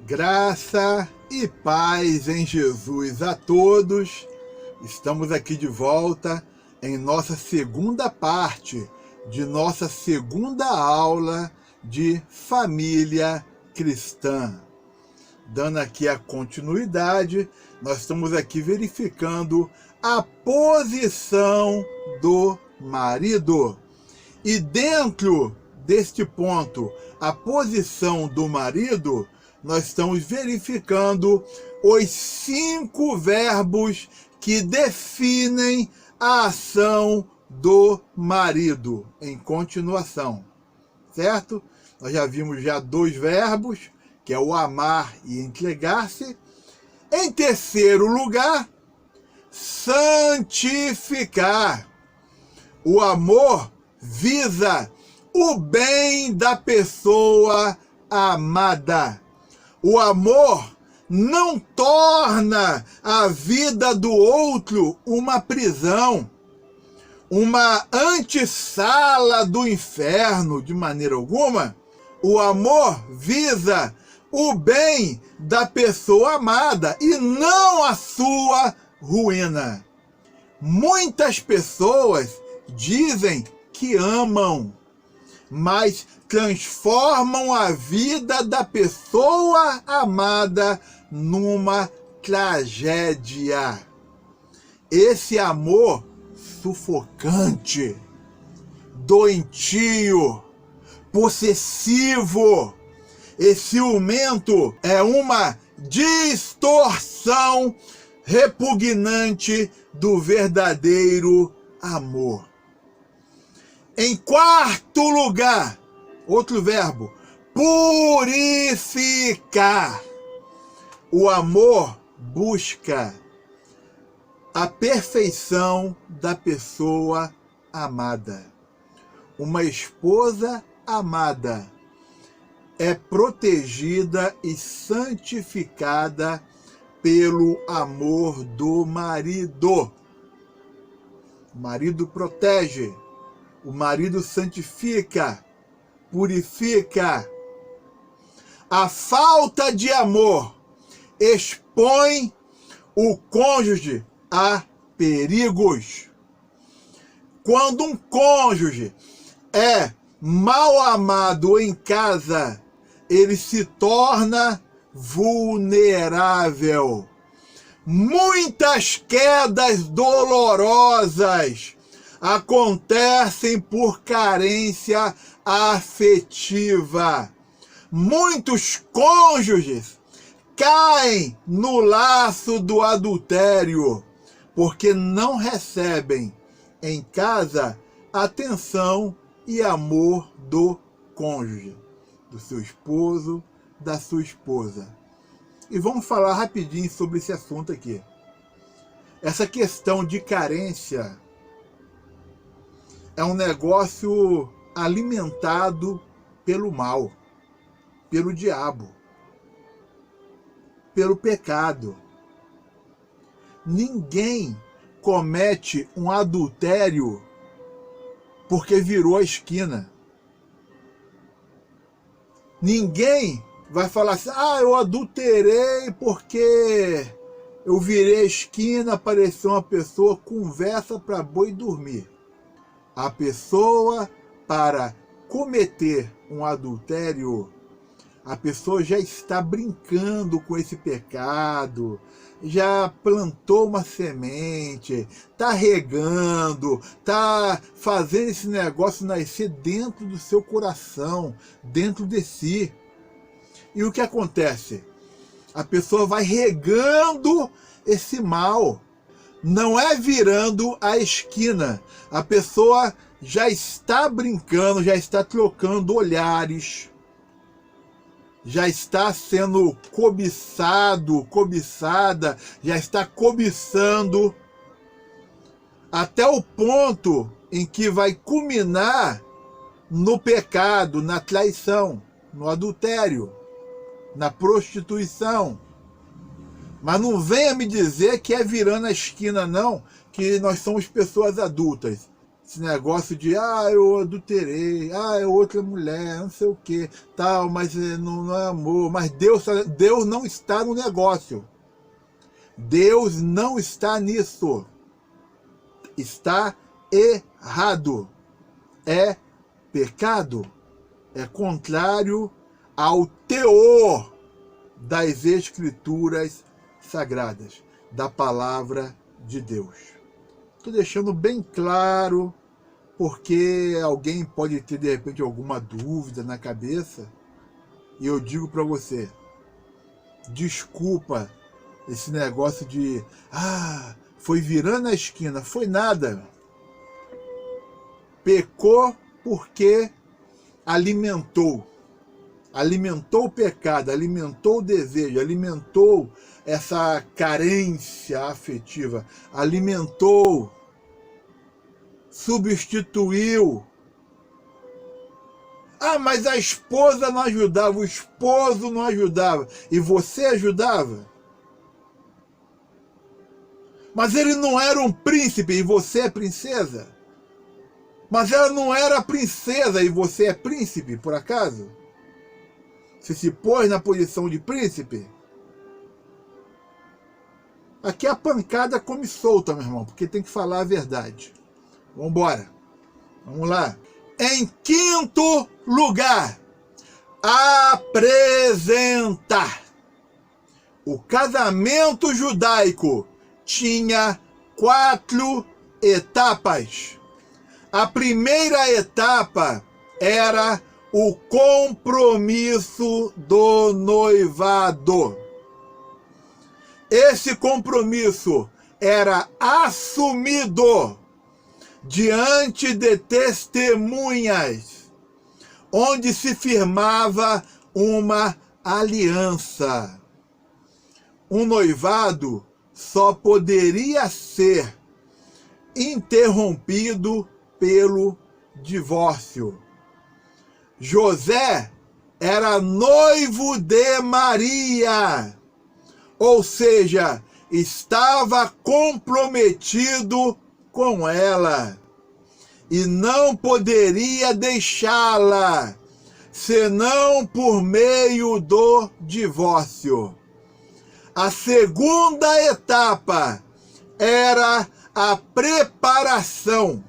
Graça e paz em Jesus a todos. Estamos aqui de volta em nossa segunda parte de nossa segunda aula de família cristã. Dando aqui a continuidade, nós estamos aqui verificando a posição do marido. E dentro deste ponto, a posição do marido, nós estamos verificando os 5 verbos que definem a ação do marido, em continuação, certo? Nós já vimos 2 verbos, que é o amar e entregar-se. Em terceiro lugar, santificar. O amor visa o bem da pessoa amada. O amor não torna a vida do outro uma prisão, uma antessala do inferno, de maneira alguma. O amor visa o bem da pessoa amada e não a sua ruína. Muitas pessoas dizem que amam, mas transformam a vida da pessoa amada numa tragédia. Esse amor sufocante, doentio, possessivo e ciumento é uma distorção repugnante do verdadeiro amor. Em quarto lugar, outro verbo, purificar. O amor busca a perfeição da pessoa amada. Uma esposa amada é protegida e santificada pelo amor do marido. O marido protege. O marido santifica, purifica. A falta de amor expõe o cônjuge a perigos. Quando um cônjuge é mal amado em casa, ele se torna vulnerável. Muitas quedas dolorosas acontecem por carência afetiva. Muitos cônjuges caem no laço do adultério porque não recebem em casa atenção e amor do cônjuge, do seu esposo, da sua esposa. E vamos falar rapidinho sobre esse assunto aqui. Essa questão de carência é um negócio alimentado pelo mal, pelo diabo, pelo pecado. Ninguém comete um adultério porque virou a esquina. Ninguém vai falar assim, eu adulterei porque eu virei a esquina, apareceu uma pessoa, conversa para boi dormir. A pessoa, para cometer um adultério, a pessoa já está brincando com esse pecado, já plantou uma semente, está regando, está fazendo esse negócio nascer dentro do seu coração, dentro de si. E o que acontece? A pessoa vai regando esse mal. Não é virando a esquina. A pessoa já está brincando, já está trocando olhares, já está sendo cobiçada, já está cobiçando, até o ponto em que vai culminar no pecado, na traição, no adultério, na prostituição. Mas não venha me dizer que é virando a esquina, não, que nós somos pessoas adultas. Esse negócio de, eu adulterei, é outra mulher, não sei o que, tal, mas não é amor. Mas Deus não está no negócio. Deus não está nisso. Está errado. É pecado. É contrário ao teor das Escrituras Sagradas, da Palavra de Deus. Estou deixando bem claro, porque alguém pode ter, de repente, alguma dúvida na cabeça, e eu digo para você, desculpa esse negócio de, foi virando a esquina, foi nada. Pecou porque alimentou o pecado, alimentou o desejo, alimentou essa carência afetiva, alimentou, substituiu. Mas a esposa não ajudava, o esposo não ajudava, e você ajudava? Mas ele não era um príncipe e você é princesa? Mas ela não era princesa e você é príncipe, por acaso? Você se pôs na posição de príncipe? Aqui a pancada come solta, meu irmão, porque tem que falar a verdade. Vambora. Vamos lá. Em quinto lugar, apresentar. O casamento judaico tinha 4 etapas. A primeira etapa era o compromisso do noivado. Esse compromisso era assumido diante de testemunhas, onde se firmava uma aliança. Um noivado só poderia ser interrompido pelo divórcio. José era noivo de Maria, ou seja, estava comprometido com ela e não poderia deixá-la, senão por meio do divórcio. A segunda etapa era a preparação.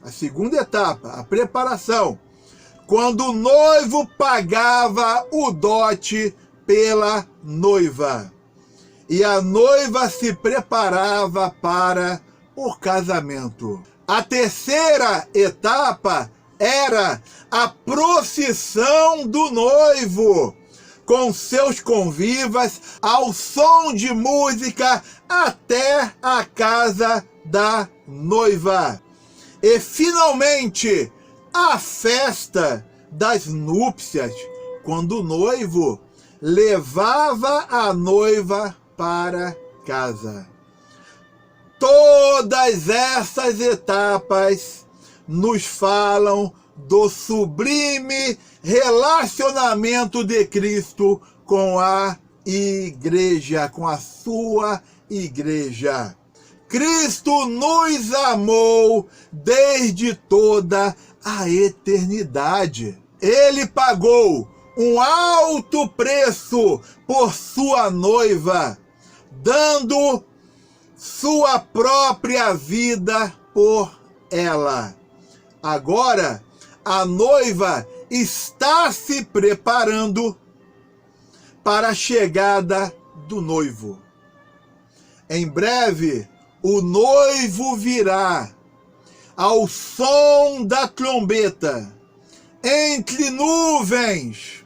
A segunda etapa, a preparação, quando o noivo pagava o dote pela noiva e a noiva se preparava para o casamento. A terceira etapa era a procissão do noivo, com seus convivas, ao som de música, até a casa da noiva. E, finalmente, a festa das núpcias, quando o noivo levava a noiva para casa. Todas essas etapas nos falam do sublime relacionamento de Cristo com a igreja, com a sua igreja. Cristo nos amou desde toda a eternidade. Ele pagou um alto preço por sua noiva, dando sua própria vida por ela. Agora, a noiva está se preparando para a chegada do noivo. Em breve, o noivo virá ao som da trombeta, entre nuvens,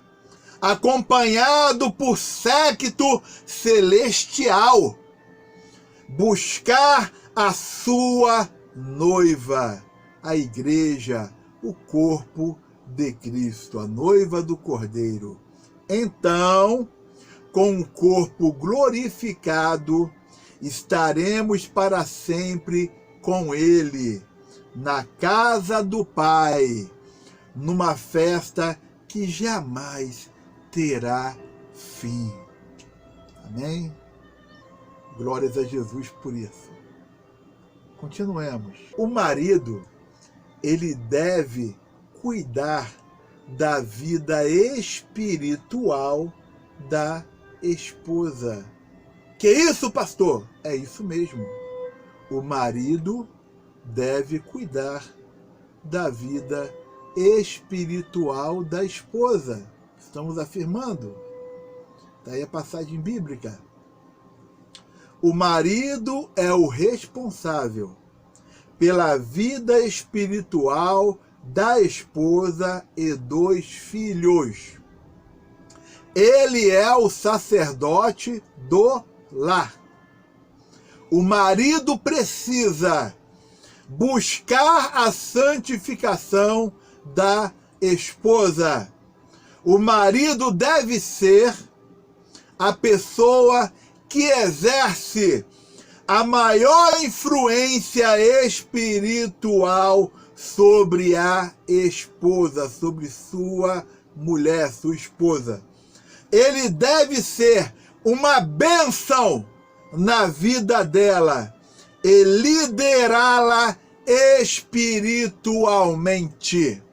acompanhado por séquito celestial, buscar a sua noiva, a igreja, o corpo de Cristo, a noiva do Cordeiro. Então, com o corpo glorificado, estaremos para sempre com Ele, na casa do Pai, numa festa que jamais terá fim. Amém? Glórias a Jesus por isso. Continuemos. O marido, ele deve cuidar da vida espiritual da esposa. Que isso, pastor? É isso mesmo. O marido deve cuidar da vida espiritual da esposa. Estamos afirmando. Daí a passagem bíblica. O marido é o responsável pela vida espiritual da esposa e dos filhos. Ele é o sacerdote do lar. O marido precisa buscar a santificação da esposa. O marido deve ser a pessoa que exerce a maior influência espiritual sobre a esposa, sobre sua mulher, sua esposa. Ele deve ser uma bênção na vida dela e liderá-la espiritualmente.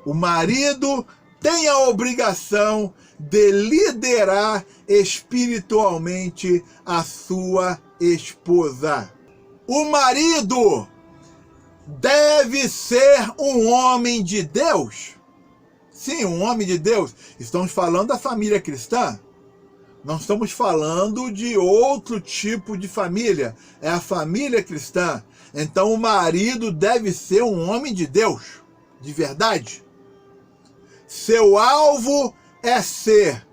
O marido tem a obrigação de liderar espiritualmente a sua esposa. O marido deve ser um homem de Deus. Sim, um homem de Deus. Estamos falando da família cristã. Não estamos falando de outro tipo de família. É a família cristã. Então o marido deve ser um homem de Deus, de verdade. Seu alvo é ser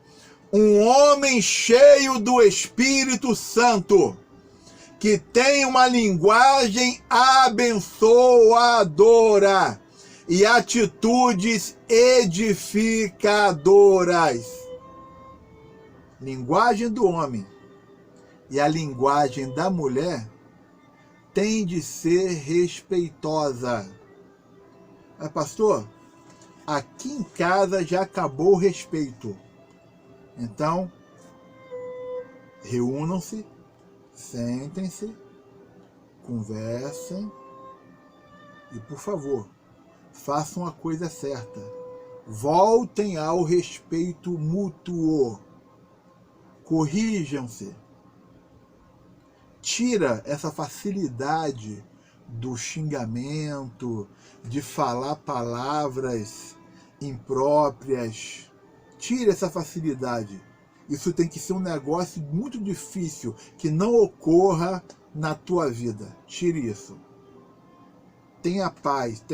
um homem cheio do Espírito Santo, que tem uma linguagem abençoadora e atitudes edificadoras. Linguagem do homem e a linguagem da mulher tem de ser respeitosa. Mas, pastor, aqui em casa já acabou o respeito. Então, reúnam-se, sentem-se, conversem e, por favor, façam a coisa certa. Voltem ao respeito mútuo. Corrijam-se. Tira essa facilidade do xingamento, de falar palavras impróprias. Tire essa facilidade. Isso tem que ser um negócio muito difícil, que não ocorra na tua vida. Tire isso. Tenha paz,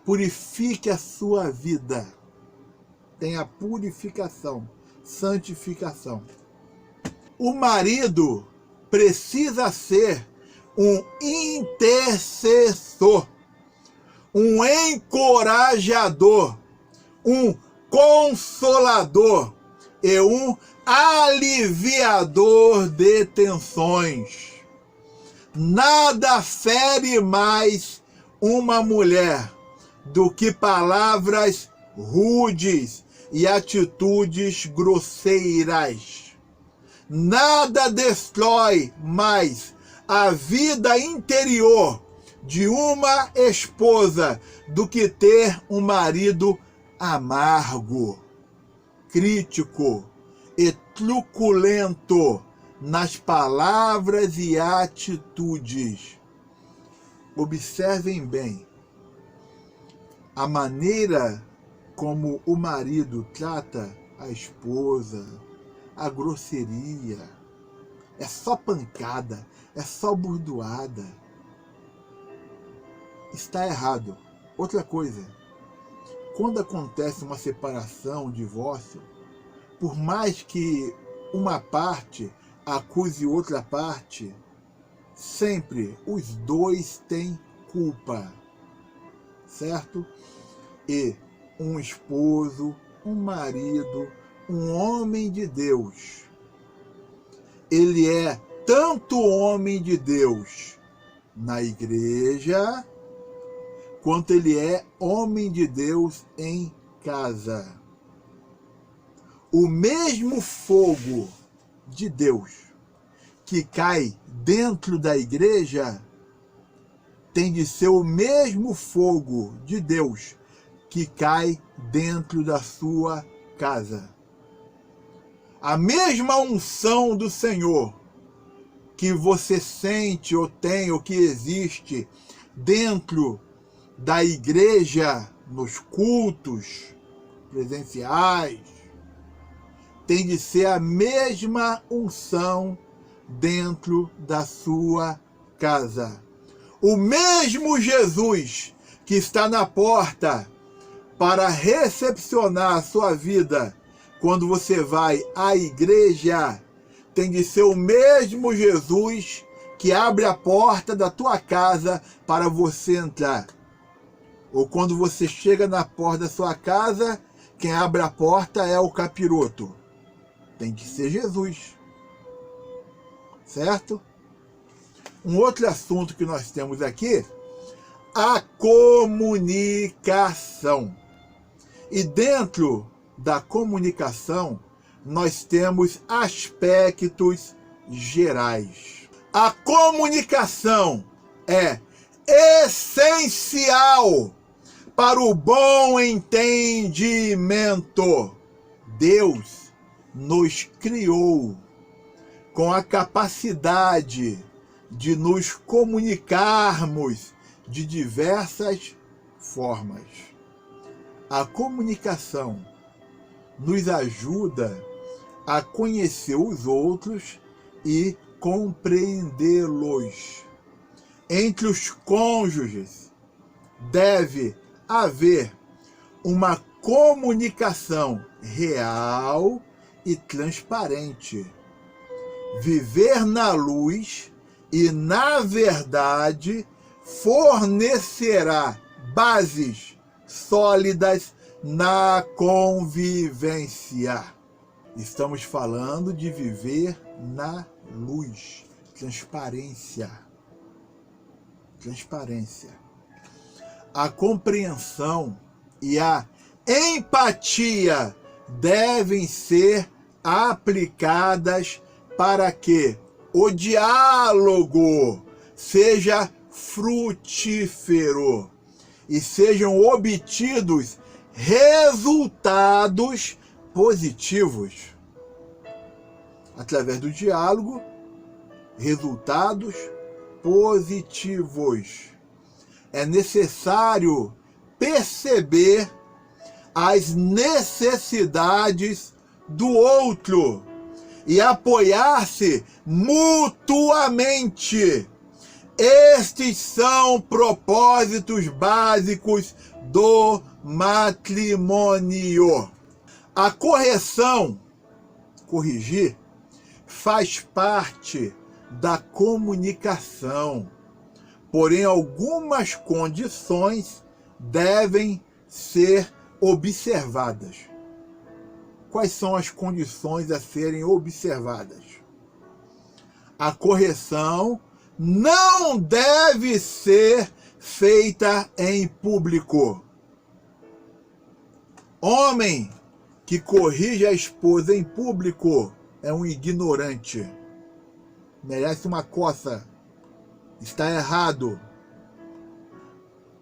purifique a sua vida. Tenha purificação, santificação. O marido precisa ser um intercessor, um encorajador, um consolador e um aliviador de tensões. Nada fere mais uma mulher do que palavras rudes e atitudes grosseiras. Nada destrói mais a vida interior de uma esposa do que ter um marido amargo, crítico e truculento nas palavras e atitudes. Observem bem a maneira como o marido trata a esposa, a grosseria. É só pancada, é só burdoada. Está errado. Outra coisa, quando acontece uma separação, um divórcio, por mais que uma parte acuse outra parte, sempre os dois têm culpa, certo? E um esposo, um marido, um homem de Deus, ele é tanto homem de Deus na igreja, quanto ele é homem de Deus em casa. O mesmo fogo de Deus que cai dentro da igreja tem de ser o mesmo fogo de Deus que cai dentro da sua casa. A mesma unção do Senhor que você sente ou tem ou que existe dentro da igreja, nos cultos presenciais, tem de ser a mesma unção dentro da sua casa. O mesmo Jesus que está na porta para recepcionar a sua vida quando você vai à igreja, tem de ser o mesmo Jesus que abre a porta da tua casa para você entrar. Ou quando você chega na porta da sua casa, quem abre a porta é o capiroto. Tem que ser Jesus. Certo? Um outro assunto que nós temos aqui, a comunicação. E dentro da comunicação, nós temos aspectos gerais. A comunicação é essencial para o bom entendimento. Deus nos criou com a capacidade de nos comunicarmos de diversas formas. A comunicação nos ajuda a conhecer os outros e compreendê-los. Entre os cônjuges deve haver uma comunicação real e transparente. Viver na luz e na verdade fornecerá bases sólidas na convivência. Estamos falando de viver na luz, transparência. Transparência. A compreensão e a empatia devem ser aplicadas para que o diálogo seja frutífero e sejam obtidos resultados positivos. Através do diálogo, resultados positivos. É necessário perceber as necessidades do outro e apoiar-se mutuamente. Estes são propósitos básicos do matrimônio. A correção, corrigir, faz parte da comunicação, porém algumas condições devem ser observadas. Quais são as condições a serem observadas? A correção não deve ser feita em público. Homem que corrige a esposa em público é um ignorante. Merece uma coça. Está errado.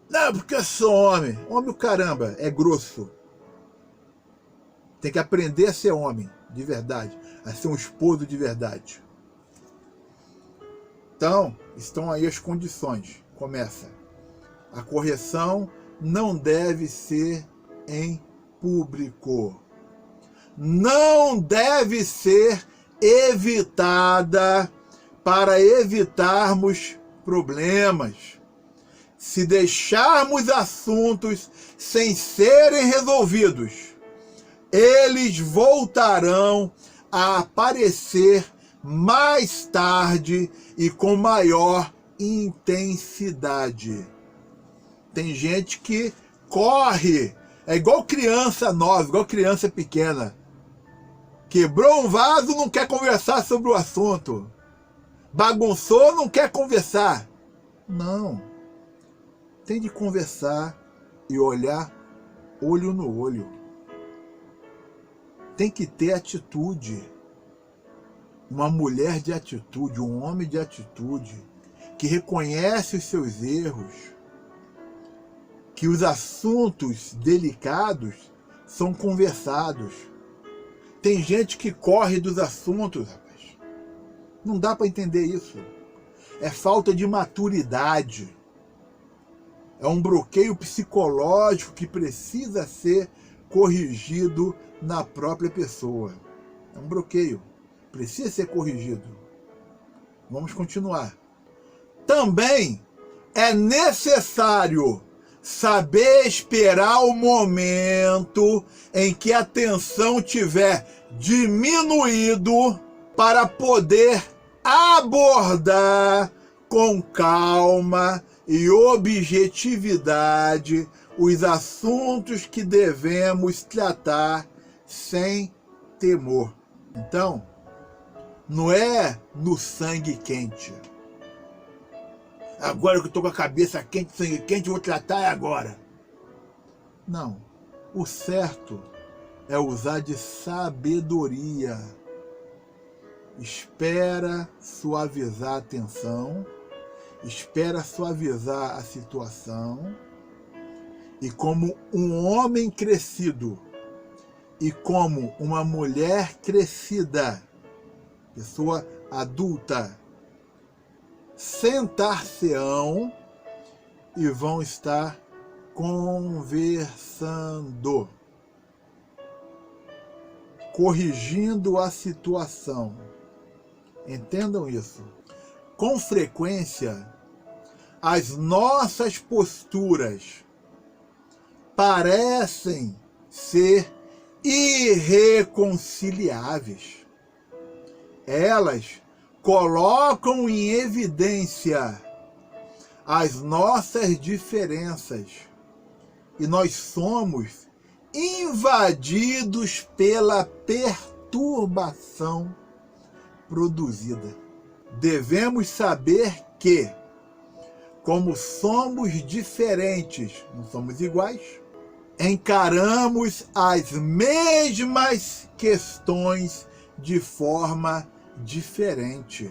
Não, porque eu sou homem. Homem o caramba, é grosso. Tem que aprender a ser homem, de verdade. A ser um esposo de verdade. Então, estão aí as condições. Começa. A correção não deve ser em público. Não deve ser evitada para evitarmos problemas. Se deixarmos assuntos sem serem resolvidos, eles voltarão a aparecer mais tarde e com maior intensidade. Tem gente que corre, é igual criança nova, igual criança pequena. Quebrou um vaso, não quer conversar sobre o assunto. Bagunçou, não quer conversar. Não. Tem de conversar e olhar olho no olho. Tem que ter atitude. Uma mulher de atitude, um homem de atitude, que reconhece os seus erros, que os assuntos delicados são conversados. Tem gente que corre dos assuntos, rapaz. Não dá para entender isso. É falta de maturidade. É um bloqueio psicológico que precisa ser corrigido na própria pessoa. É um bloqueio. Precisa ser corrigido. Vamos continuar. Também é necessário saber esperar o momento em que a tensão tiver diminuído para poder abordar com calma e objetividade os assuntos que devemos tratar sem temor. Então, não é no sangue quente. Agora que eu tô com a cabeça quente, sangue quente, eu vou tratar agora. Não. O certo é usar de sabedoria. Espera suavizar a tensão, espera suavizar a situação, e como um homem crescido e como uma mulher crescida, pessoa adulta, sentar-se-ão e vão estar conversando, corrigindo a situação. Entendam isso. Com frequência, as nossas posturas parecem ser irreconciliáveis. Elas colocam em evidência as nossas diferenças e nós somos invadidos pela perturbação produzida. Devemos saber que, como somos diferentes, não somos iguais, encaramos as mesmas questões de forma diferente.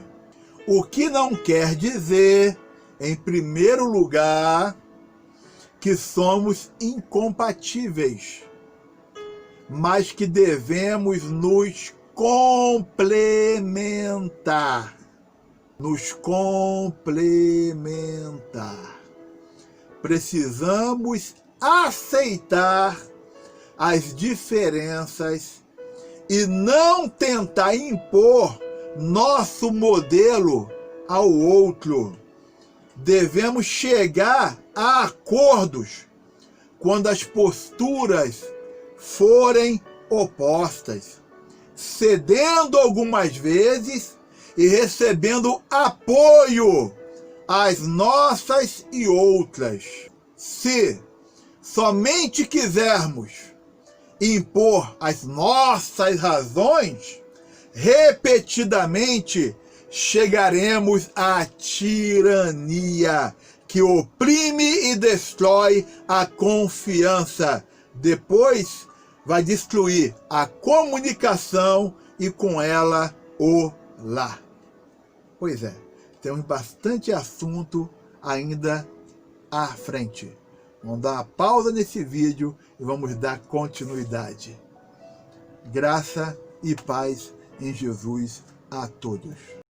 O que não quer dizer, em primeiro lugar, que somos incompatíveis, mas que devemos nos complementar. Nos complementar. Precisamos aceitar as diferenças e não tentar impor nosso modelo ao outro. Devemos chegar a acordos quando as posturas forem opostas, cedendo algumas vezes e recebendo apoio às nossas e outras. Se somente quisermos impor as nossas razões, repetidamente chegaremos à tirania que oprime e destrói a confiança. Depois vai destruir a comunicação e com ela o lar. Pois é, temos bastante assunto ainda à frente. Vamos dar uma pausa nesse vídeo e vamos dar continuidade. Graça e paz em Jesus a todos.